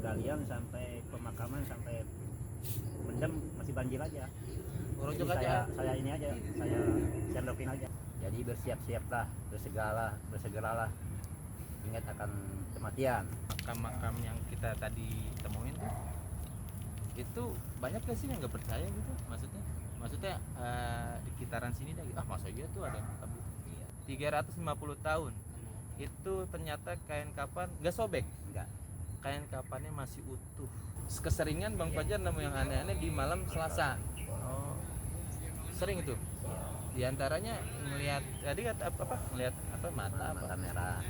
penggalian sampai pemakaman sampai mendem masih banjir aja. Rojok Jadi aja. saya ini aja, saya sendokin aja. Jadi bersiap-siaplah, bersegeralah ingat akan kematian. Makam-makam yang kita tadi temuin tuh, itu banyak gak sih yang nggak percaya gitu? Maksudnya di sekitaran sini dah, masa iya tuh ada makam gitu? 350 tahun itu ternyata kain kapan nggak sobek, Enggak. kain kapannya masih utuh. Keseringan Bang Fajar nemu yang aneh-aneh di malam Selasa. Oh, sering itu. Di antaranya ngelihat tadi kata apa ngelihat apa mata Mata merah.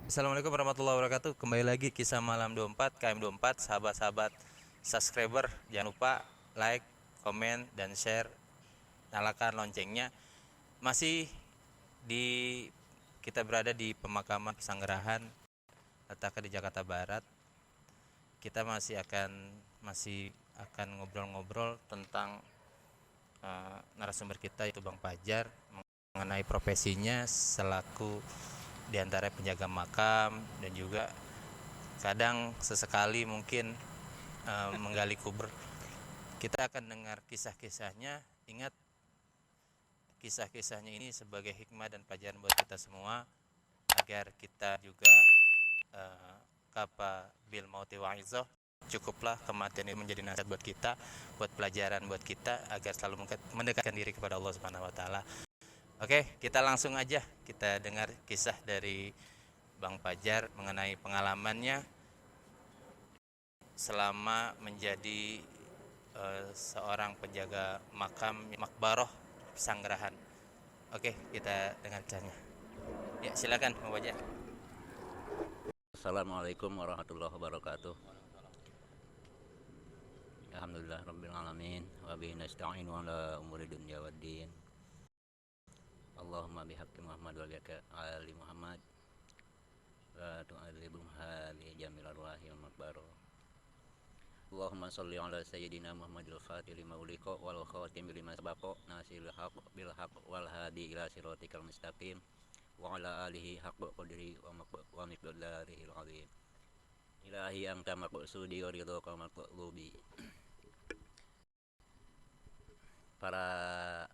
Assalamualaikum warahmatullahi wabarakatuh. Kembali lagi kisah malam 24 KM24. Sahabat-sahabat subscriber, jangan lupa like, komen, dan share. Nyalakan loncengnya. Masih di kita berada di pemakaman Pesanggerahan, letaknya di Jakarta Barat. Kita masih akan ngobrol-ngobrol tentang narasumber kita, yaitu Bang Fajar, mengenai profesinya selaku diantara penjaga makam, dan juga kadang sesekali mungkin menggali kubur. Kita akan dengar kisah-kisahnya. Ingat, kisah-kisahnya ini sebagai hikmah dan pelajaran buat kita semua, agar kita juga kapa bil mauti wa'izoh, cukuplah kematian ini menjadi nasihat buat kita, buat pelajaran buat kita, agar selalu mendekatkan diri kepada Allah Subhanahu wa taala. Oke, kita langsung aja kita dengar kisah dari Bang Fajar mengenai pengalamannya selama menjadi seorang penjaga makbaroh Pesanggerahan. Oke, kita dengar kisahnya. Ya, silakan Bang Fajar. Assalamualaikum warahmatullahi wabarakatuh. Alhamdulillah rabbil alamin wa bihi nasta'in ala umuri dunya waddin. Allahumma bihaqqi Muhammad wa bihaqqi ali Muhammad wa tu'adzibum hali jamil arwahi wal makbaro. Allahumma sholli ala sayyidina Muhammadil fatih lima uliqa wal khatim lima sabaqa nasil haqq bil haqq wal hadi ila siratikal mustaqim wa ala alihi haqqa qadri wa miqdarihil azim. Ilahi anta maqsudi wa ridhaka maqlubi. Para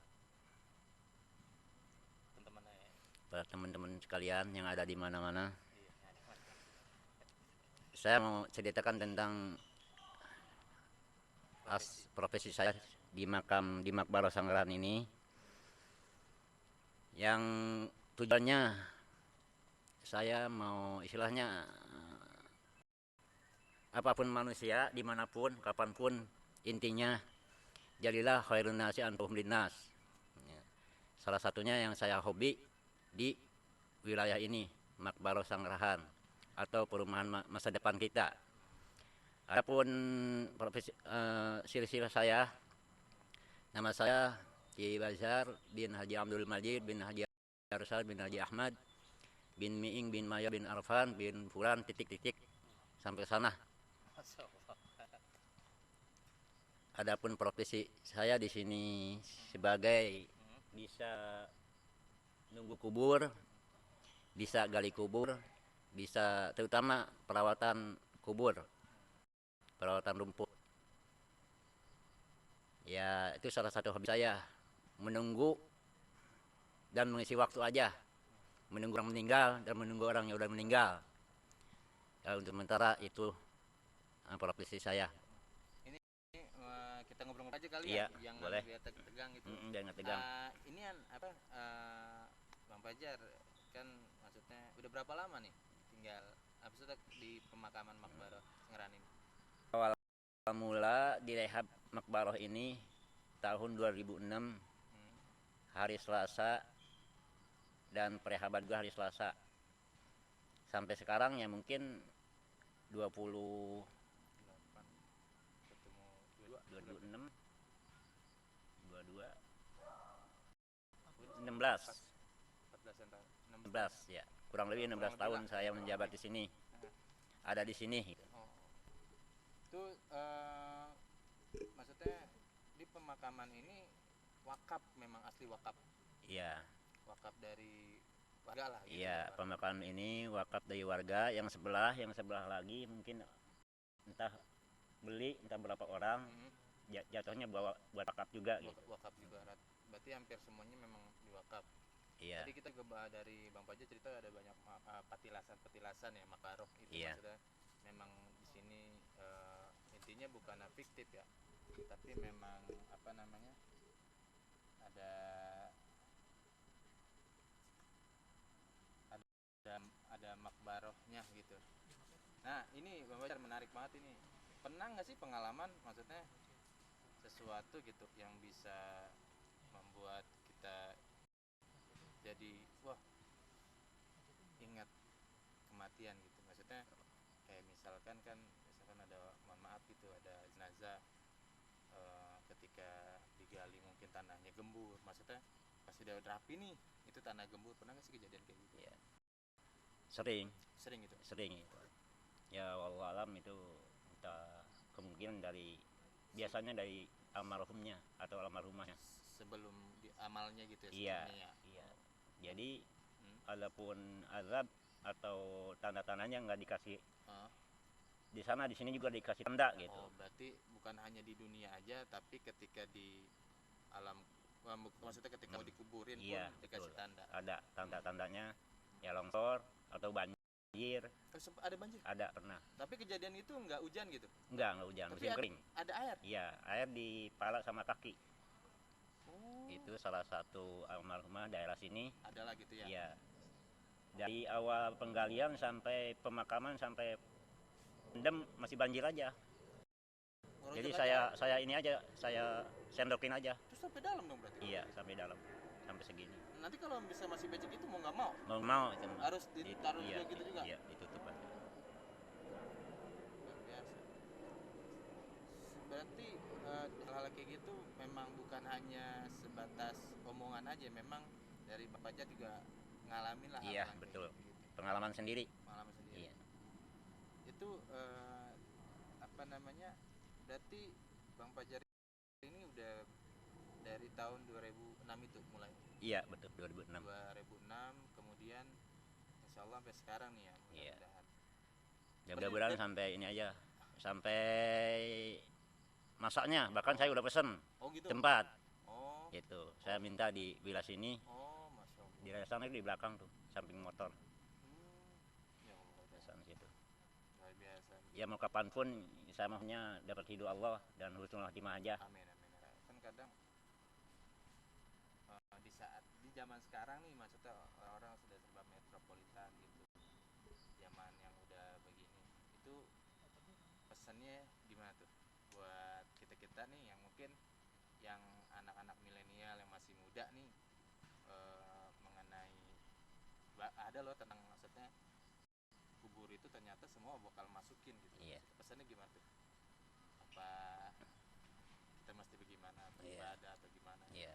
teman-teman sekalian yang ada di mana-mana, saya mau ceritakan tentang profesi saya di makbaro Pesanggerahan ini, yang tujuannya saya mau istilahnya apapun manusia, dimanapun, kapanpun, intinya jadilah khairun nasi anfa'uhum linnas. Salah satunya yang saya hobi di wilayah ini, makbaro Pesanggerahan atau perumahan masa depan kita. Adapun profesi silsilah saya, nama saya Ki Bazar bin Haji Abdul Majid bin Haji Arsal bin Haji Ahmad bin Miing bin Maya bin Arfan bin Fulan titik-titik sampai sana. Adapun profesi saya di sini sebagai bisa nunggu kubur, bisa gali kubur, bisa terutama perawatan kubur, perawatan rumput. Ya, itu salah satu hobi saya, menunggu dan mengisi waktu aja, menunggu orang meninggal dan menunggu orang yang udah meninggal. Ya, untuk sementara itu profesi saya. Ini kita ngobrol-ngobrol aja kali Iya, ya, yang boleh. biar tegang gitu. Jangan tegang. Ini apa Bang Fajar kan, maksudnya udah berapa lama nih tinggal maksudnya di pemakaman makbaroh Pesanggerahan ini? Awal mula direhab makbaroh ini tahun 2006, hari Selasa, dan perehaban juga hari Selasa. Sampai sekarang ya mungkin 20 2006 22 16 16 ya, kurang lebih 16 tahun saya menjabat di sini, ada di sini. Itu maksudnya di pemakaman ini wakaf, memang asli wakaf. Iya. Wakaf dari warga lah gitu. Iya, pemakaman ini wakaf dari warga. Yang sebelah lagi mungkin entah beli entah berapa orang, jatuhnya buat wakaf juga gitu. Wakaf juga. Berarti hampir semuanya memang diwakaf. Iya. Tadi kita juga dari Bang Paja cerita ada banyak petilasan ya, makaroh itu. Iya. Maksudnya memang di sini intinya bukan fiktif ya, tapi memang apa namanya, ada makbarohnya gitu. Nah ini Bang Pajar, menarik banget ini. Pernah nggak sih pengalaman, maksudnya sesuatu gitu yang bisa membuat kita jadi wah ingat kematian gitu? Maksudnya kayak misalkan ada, mohon maaf gitu, ada jenazah ketika digali mungkin tanahnya gembur, maksudnya pas udah rapi nih itu tanah gembur. Pernah nggak sih kejadian kayak gitu? Iya. Sering gitu. Sering itu. Ya wallahualam itu kita kemungkinan biasanya dari almarhumnya atau almarhumahnya. Sebelum amalnya gitu ya. Iya. Ya. Iya. Jadi adapun azab atau tanda-tandanya nggak dikasih di sana, di sini juga dikasih tanda gitu. Oh, berarti bukan hanya di dunia aja, tapi ketika di alam, maksudnya ketika mau dikuburin iya, pun dikasih betul. tanda. Ada tanda-tandanya, ya longsor atau banjir. Ada banjir? Ada, pernah. Tapi kejadian itu nggak hujan gitu? Nggak hujan, tapi musim kering. Ada air? Iya, air di pala sama kaki. Oh. Itu salah satu almarhumah daerah sini. Adalah gitu ya? Iya. Dari awal penggalian sampai pemakaman sampai pendem masih banjir aja. Jadi saya ini aja, saya sendokin aja. Terus sampai dalam dong berarti? Iya, sampai dalam, sampai segini. Nanti kalau bisa masih becek itu mau nggak mau? Mau itu harus ditaruh iya, gitu juga? Iya, ditutup aja. Luar biasa. Berarti hal-hal kayak gitu memang bukan hanya sebatas omongan aja, memang dari Bang Pajar juga ngalamin lah. Iya, betul. Gitu. Pengalaman sendiri. Iya. Itu apa namanya, berarti Bang Pajar ini udah dari tahun 2006 itu mulai? Iya, betul, 2006. Kemudian insya Allah sampai sekarang nih ya, mudah-mudahan. Ya mudah-mudahan sampai ini aja, sampai masaknya, bahkan saya udah pesen gitu? Tempat. Gitu, saya minta di villa sini. Masya Allah. Di sana itu di belakang tuh, samping motor. Ya Allah, situ. Luar biasa. Ya mau kapanpun saya maunya dapat ridho Allah dan husnul khotimah aja. Amin. Kan kadang di zaman sekarang nih, maksudnya orang-orang sudah serba metropolitan gitu, zaman yang udah begini, itu pesannya gimana tuh buat kita nih yang mungkin yang anak-anak milenial yang masih muda nih, mengenai ada loh tentang, maksudnya kubur itu ternyata semua bakal masukin gitu. Iya. Pesannya gimana tuh? Apa kita mesti bagaimana, beribadah atau gimana? Iya.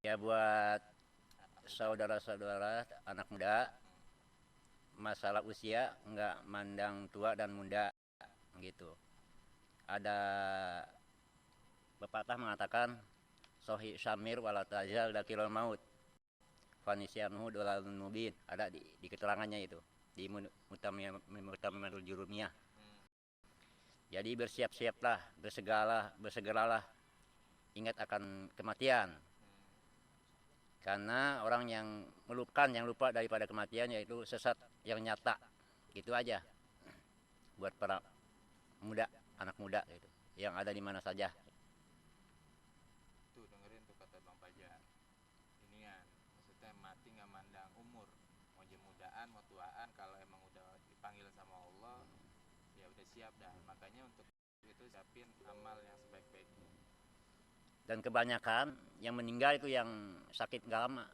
Ya buat saudara-saudara anak muda, masalah usia nggak mandang tua dan muda gitu. Ada pepatah mengatakan sohi samir walatazal dakilul maut fanisyanhu dolalun mubin. Ada di keterangannya itu di Mutamimul Jurumiyah. Jadi bersiap-siaplah, bersegeralah ingat akan kematian. Karena orang yang lupa daripada kematian yaitu sesat yang nyata. Gitu aja. Buat para muda, anak muda gitu, yang ada di mana saja. Tuh dengerin tuh kata Bang Pajar. Ini kan maksudnya mati nggak mandang umur. Mau mudaan, mau tuaan, kalau emang udah dipanggil sama Allah, ya udah siap dah. Makanya untuk itu siapin amal yang sebaik-baiknya. Dan kebanyakan yang meninggal itu yang sakit nggak lama.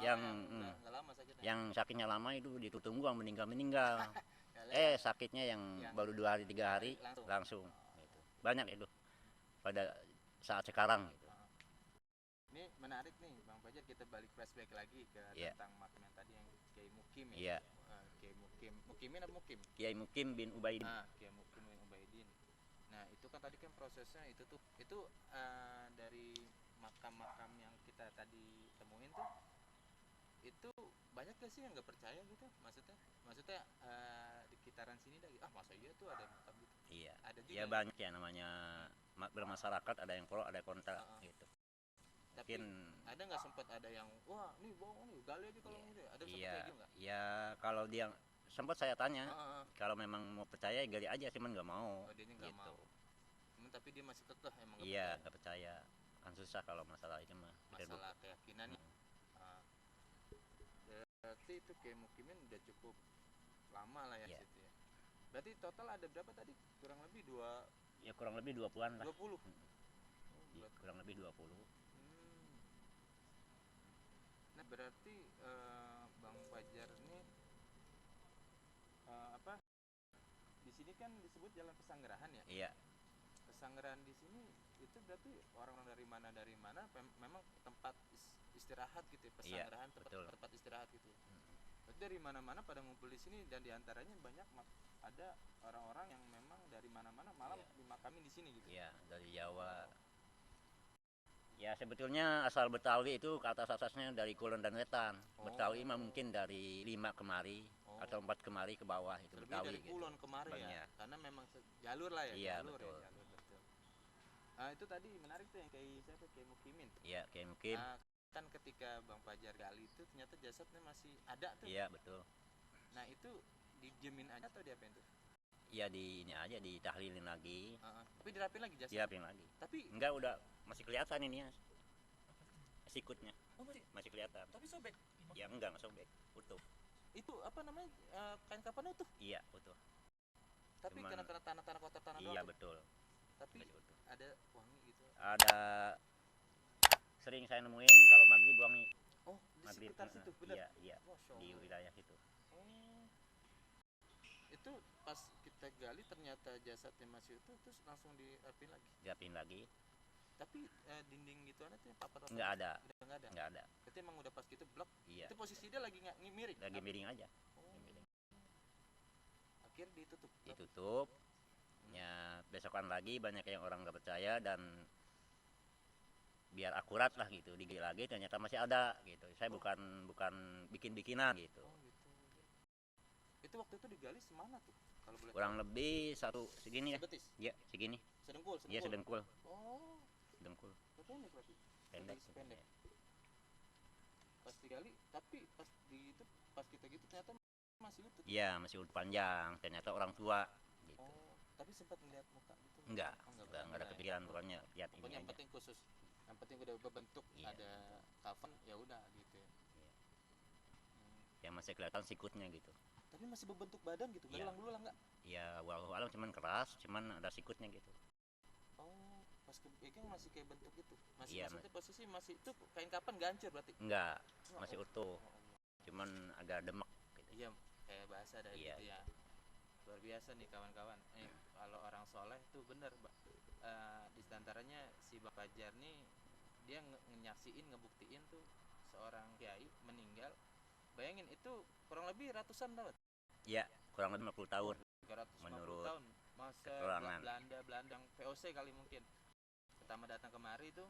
Yang nggak lama sakitnya. Yang sakitnya lama itu ditunggu yang meninggal. Sakitnya yang baru 2 hari 3 hari langsung. Gitu. Banyak itu pada saat sekarang. Gitu. Ini menarik nih Bang Pajar, kita balik flashback lagi ke tentang makam yang tadi yang Kiai Mukim ya. Iya. Kiai Mukim. Mukimin apa Mukim? Kiai Mukim bin Ubaidin. Kiai Mukim bin Ubaidin. kan tadi kan prosesnya itu tuh dari makam-makam yang kita tadi temuin tuh itu banyak gak sih yang nggak percaya gitu, maksudnya di sekitaran sini dah, masa iya tuh ada makam gitu. Iya. Ada juga Ya banyak ya namanya bermasyarakat, ada yang pro ada yang kontra gitu. tapi Mungkin ada nggak sempat ada yang wah nih bohong nih gali aja kalau gitu, ada sempat iya, kayak gitu nggak? ya kalau dia sempat saya tanya, Heeh. kalau memang mau percaya gali aja, cuman nggak mau. Oh, dia nggak Gitu. mau. Tapi dia masih kekeh emang nggak Iya, percaya. nggak percaya. Kan susah kalau masalah itu mah. Masalah keyakinan nih. Berarti itu kayak Mukimin udah cukup lama lah ya Iya. situ ya. Berarti total ada berapa tadi? Kurang lebih Ya kurang lebih 20-an lah. 20. Ya, kurang lebih 20. Nah, berarti Bang Fajar ini apa? Di sini kan disebut Jalan Pesanggerahan ya. Iya. Pesanggerahan di sini itu berarti orang-orang dari mana memang tempat istirahat gitu ya. Pesanggerahan betul. tempat istirahat gitu. Berarti dari mana-mana pada ngumpul di sini, dan diantaranya banyak ada orang-orang yang memang dari mana-mana malam dimakami di sini gitu. Iya, dari Jawa. Ya sebetulnya asal Betawi itu ke atas-atasnya dari Kulon dan Wetan. Betawi mah mungkin dari 5 kemari atau 4 kemari ke bawah itu Lebih Betawi dari Kulon kemari ya. banyak. Karena memang jalur lah ya, Iya, jalur betul. ya, jalur betul. Itu tadi menarik tuh yang kayak Mukimin. Iya, kayak mungkin. Kan ketika Bang Fajar gali itu ternyata jasadnya masih ada tuh. Iya, betul. Nah, itu didiemin aja atau diapain tuh? Iya, di ini aja ditahlilin lagi. Tapi dirapin lagi jasad. Dirapin lagi. Tapi enggak, udah masih kelihatan ini ya. Sikutnya. Masih kelihatan. Tapi sobek. Ya enggak sobek, utuh. Itu apa namanya? Kain kapan utuh? Iya, utuh. Tapi kena tanah kotor tanah doang. Iya, betul. Tapi ada wangi gitu. Ada sering saya nemuin kalau maghrib wangi. Oh, di Maghrib, sekitar situ benar. Iya, di wilayah situ. Itu pas kita gali ternyata jasadnya masih utuh, terus langsung dirapin lagi. Dirapin lagi. Tapi dinding gitu ada tuh papat Enggak ada. Udah enggak ada. Enggak ada. Berarti emang udah pas gitu blok. Iya. Itu posisi dia lagi miring. Lagi miring aja. Akhirnya ditutup. Ditutup. Ya besokan lagi banyak yang orang nggak percaya, dan biar akurat lah gitu digali lagi ternyata masih ada gitu. Saya bukan bikin-bikinan gitu. Itu waktu itu digali semana tuh kalau boleh? Kurang lebih segini ya. Sebetis? Ya, segini. Sedengkul. Iya, sedengkul. Oh, Sedengkul. pendek berarti. Pendek. Pas digali, tapi pas kita gitu ternyata masih utuh. Iya, masih utuh panjang. Ternyata orang tua gitu. Oh, tapi sempat ngeliat muka gitu? Enggak ada kepikiran, pokoknya lihat ini Pokoknya yang aja. penting khusus, yang penting udah berbentuk, ada kafan ya udah gitu ya. Yang masih kelihatan sikutnya gitu. Tapi masih berbentuk badan gitu, berulang-ulang enggak? Ya walau cuman keras, cuman ada sikutnya gitu. Oh, pas kepegang masih kayak bentuk gitu. Iya, maksudnya posisi masih itu kain kapan gak hancur berarti? Enggak, masih utuh. Cuman agak demek gitu. Iya, kayak bahasa dari gitu ya. Luar biasa nih kawan-kawan. Kalau orang soleh tuh bener, di antaranya si Bang Fajar nih, dia nyaksiin, ngebuktiin tuh seorang kiai meninggal. Bayangin itu kurang lebih ratusan tahun. Iya, kurang lebih 50 tahun. 350 menurut tahun. Masa keterangan. Belanda yang VOC kali mungkin. Pertama datang kemari itu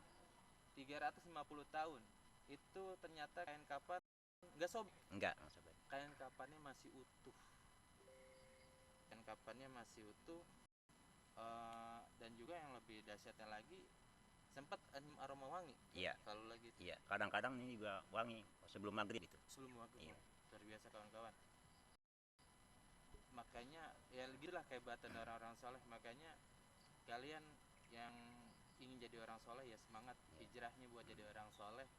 350 tahun. Itu ternyata kain kapan enggak sobek. Enggak. Kain kapannya masih utuh. Dan juga yang lebih dahsyatnya lagi, sempat aroma wangi. Iya. Kalau lagi itu. Iya, kadang-kadang ini juga wangi sebelum maghrib itu. Sebelum maghrib. Iya. Luar biasa kawan-kawan. Makanya ya begitulah kehebatan orang-orang soleh. Makanya kalian yang ingin jadi orang soleh ya semangat hijrahnya buat jadi orang soleh.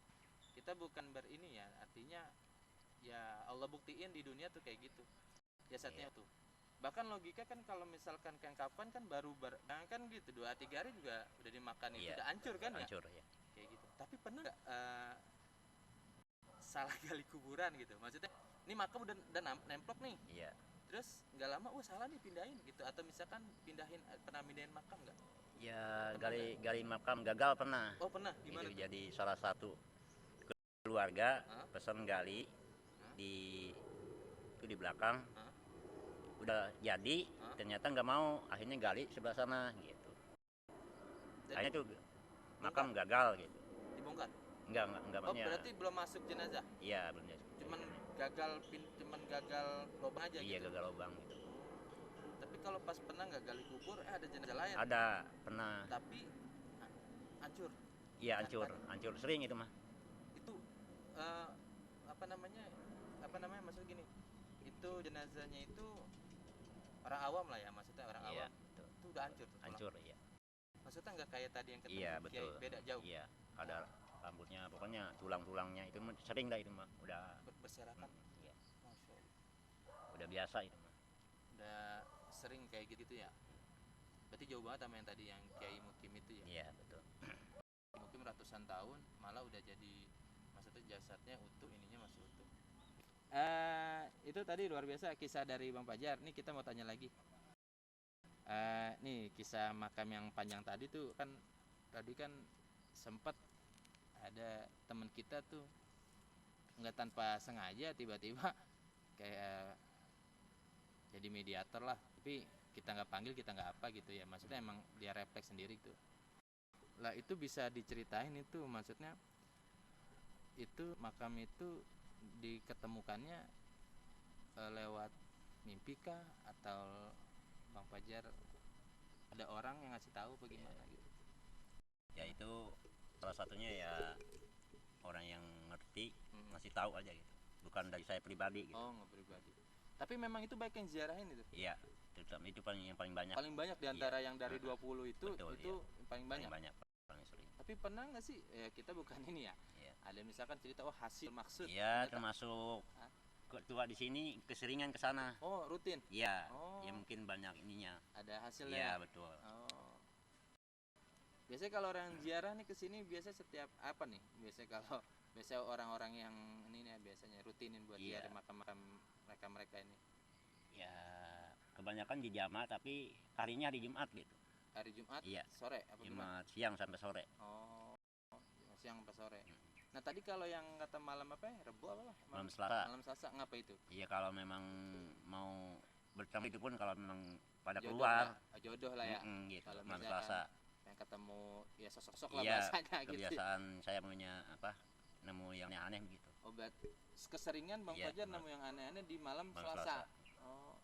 Kita bukan berini ya, artinya ya Allah buktiin di dunia tuh kayak gitu jasadnya tuh. Bahkan logika kan kalau misalkan kain kapan kan kan gitu 2-3 hari juga udah dimakan itu udah hancur kan hancur, ya kayak gitu. Tapi pernah nggak salah gali kuburan gitu, maksudnya ini makam udah nemplok nih, terus nggak lama salah nih pindahin gitu, atau misalkan pernah pindahin makam nggak? Ya gali makam gagal pernah. Oh pernah, gimana itu tuh? Jadi salah satu keluarga pesan gali itu di belakang udah jadi, ternyata nggak mau, akhirnya gali sebelah sana gitu. Akhirnya itu makam gagal gitu. Dibongkar. Enggak Oh, maksudnya. berarti belum masuk jenazah. Iya, belum ya. Cuman gagal lubang aja Iya, gitu. gagal lubang gitu. Tapi kalau pas pernah nggak gali kubur, ada jenazah lain. Ada, pernah. Tapi hancur. Iya, hancur sering itu mah. Itu apa namanya? Maksud gini. Itu jenazahnya itu orang awam lah ya, maksudnya orang Iya, awam. betul. Itu udah hancur tuh. Hancur, iya. Maksudnya nggak kayak tadi yang ketemu Iya, Kiai, betul. beda jauh. Iya, ada rambutnya, pokoknya tulang-tulangnya itu sering dah itu mah. Udah Berserakan. iya. Masya Allah. Udah biasa itu mah. Udah sering kayak gitu ya. Berarti jauh banget sama yang tadi yang Kiai Mukim itu ya. Iya, betul. Mukim ratusan tahun malah udah jadi, maksudnya jasadnya utuh, ininya masih utuh. Itu tadi luar biasa kisah dari Bang Fajar. Nih kita mau tanya lagi. Nih kisah makam yang panjang tadi tuh kan, tadi kan sempat ada teman kita tuh nggak tanpa sengaja tiba-tiba kayak jadi mediator lah, tapi kita nggak panggil, kita nggak apa gitu ya, maksudnya emang dia refleks sendiri tuh lah. Itu bisa diceritain itu, maksudnya itu makam itu diketemukannya lewat mimpi kah, atau Bang Fajar ada orang yang ngasih tahu bagaimana gitu? Ya itu salah satunya ya orang yang ngerti ngasih tahu aja gitu, bukan dari saya pribadi gitu. Oh, nggak pribadi. Tapi memang itu baik yang ziarahin itu. Iya, itu yang paling banyak. Paling banyak diantara yang dari 20 itu. Betul, itu iya. paling banyak. Paling sering. Tapi pernah nggak sih ya, kita bukan ini ya, Iya. ada misalkan cerita hasil maksud. Iya, termasuk ketua di sini keseringan ke sana. Oh, rutin. Iya. Oh. Ya mungkin banyak ininya. Ada hasilnya. Iya, betul. Oh. Biasanya kalau orang ziarah nih ke sini biasanya setiap apa nih? Biasanya orang-orang yang ini nih biasanya rutinin buat ziarah makam-makam mereka ini. Ya, kebanyakan di jamaah tapi harinya hari Jumat gitu. Hari Jumat? Iya. Sore apa Jumat siang sampai sore. Oh, siang sampai sore. Nah tadi kalau yang kata malam apa ya? Rebo apa lah? Malam Selasa. Malam Selasa ngapa itu? Iya, kalau memang mau bertemu itu pun kalau memang pada jodoh keluar lah. Jodoh lah ya. Gitu. Kalau Malam Selasa. Yang ketemu ya sosok-sosok lah iya, bahasanya gitu. Kebiasaan saya punya apa? Nemu yang aneh begitu. Obat keseringan Bang Fajar nemu yang aneh-aneh di malam Selasa. Oh.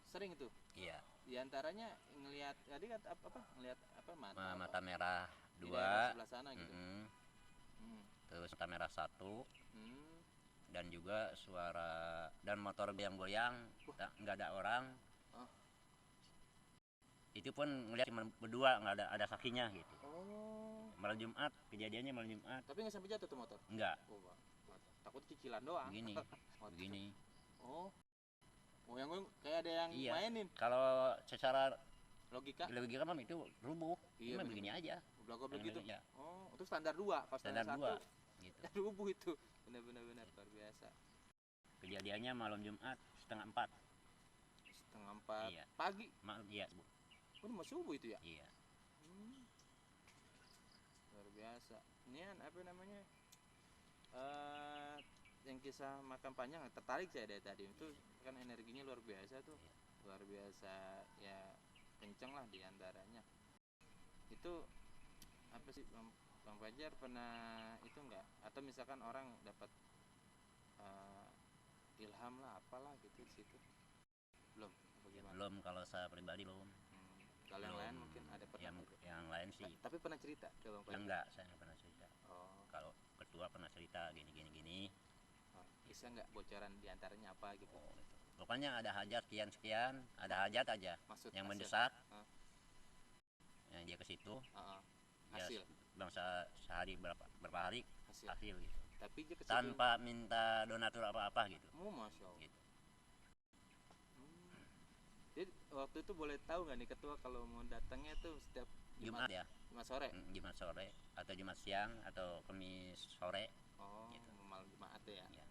Sering itu? Iya. Di antaranya ngelihat tadi apa? Ngelihat apa? Mata merah 2 sebelah sana gitu. Terus mata merah 1. Dan juga suara dan motor goyang-goyang, nggak ada orang. Itu pun ngelihat cuma berdua, nggak ada saksinya gitu. Oh. Malam Jumat, kejadiannya malam Jumat. Tapi nggak sampai jatuh tuh motor? Enggak. Oh, takut cicilan doang. Begini. Oh, yang kayak ada yang mainin. Kalau secara logika mah itu rubuh. Iya, begini aja. Goblok gitu. Ya. Oh, itu standar 2. Pas standar 1 gitu. Rubuh itu. Benar luar biasa. Kejadiannya malam Jumat 3:30. 3:30 iya. Pagi. Iya. Oh, mau subuh itu ya? Iya. Luar biasa. Ini apa namanya? Yang kisah makam panjang tertarik saya dari tadi itu kan energinya luar biasa tuh. Luar biasa ya, kenceng lah diantaranya. Itu apa sih Bang Fajar pernah itu enggak? Atau misalkan orang dapat ilham lah apalah gitu di situ? Belum? Bagaimana? Belum, kalau saya pribadi belum. Kalau yang lain mungkin ada pernah. Yang lain sih. Tapi pernah cerita ke Bang Fajar? Enggak, saya enggak pernah cerita. Oh. Kalau ketua pernah cerita gini. Bisa nggak bocoran diantaranya apa gitu? Pokoknya ada hajat sekian, ada hajat aja. Maksud yang mendesak. Yang dia ke situ. Hasil. Bangsa sehari berapa hari hasil gitu. Tapi dia tanpa minta donatur apa-apa gitu. Oh, Masya Allah. Gitu. Jadi waktu itu boleh tahu nggak nih ketua kalau mau datangnya tuh setiap Jumat ya? Jumat sore? Jumat sore atau Jumat siang atau Kamis sore. Oh, gitu. Malam Jumat ya? Ya.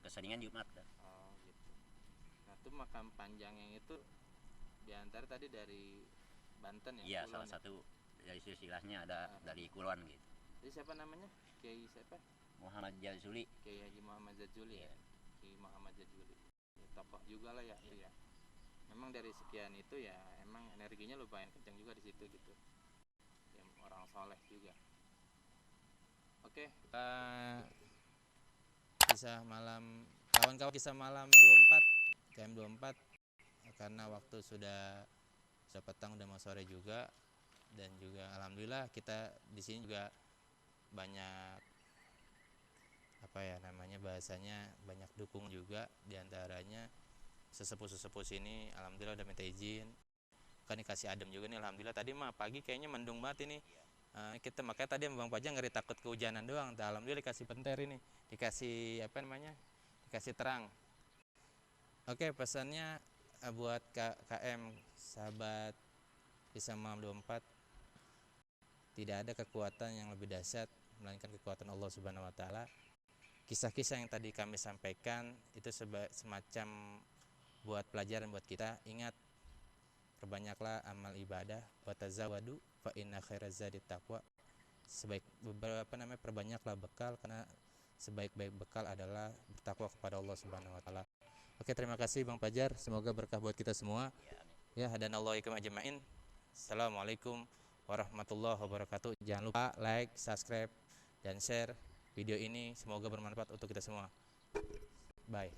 Keseringan Jumat dah. Oh, gitu. Nah itu makam panjang yang itu diantar tadi dari Banten ya? Iya, salah satu dari silsilahnya ada dari Kulon gitu. Jadi siapa namanya? Kiai siapa? Muhammad Jazuli. Kiai Haji Muhammad Jazuli ya? Kiai Muhammad Jazuli. Ya, tokoh juga lah ya, itu ya. Memang dari sekian itu ya emang energinya lumayan kencang juga di situ gitu. orang soleh juga. Oke, kisah malam kawan-kawan, kisah malam 24 KM24, karena waktu sudah petang, udah mau sore juga, dan juga alhamdulillah kita di sini juga banyak apa ya namanya bahasanya, banyak dukung juga, diantaranya sesepuh sini alhamdulillah udah minta izin, kan dikasih adem juga nih alhamdulillah. Tadi mah pagi kayaknya mendung banget ini. Kita makanya tadi Bang Pajang ngeri takut kehujanan doang, alhamdulillah dikasih penter ini, dikasih apa namanya, dikasih terang. Oke, pesannya buat KM sahabat kisah malam 24, tidak ada kekuatan yang lebih dahsyat melainkan kekuatan Allah Subhanahu wa taala. Kisah-kisah yang tadi kami sampaikan itu semacam buat pelajaran buat kita. Ingat, perbanyaklah amal ibadah, wa tazawwadu fa inna khairaz zadi taqwa. Perbanyaklah bekal, karena sebaik-baik bekal adalah bertakwa kepada Allah Subhanahu wa taala. Oke, terima kasih Bang Fajar, semoga berkah buat kita semua. Ya, dan Allah ikum ajmain. Assalamualaikum warahmatullahi wabarakatuh. Jangan lupa like, subscribe, dan share video ini, semoga bermanfaat untuk kita semua. Bye.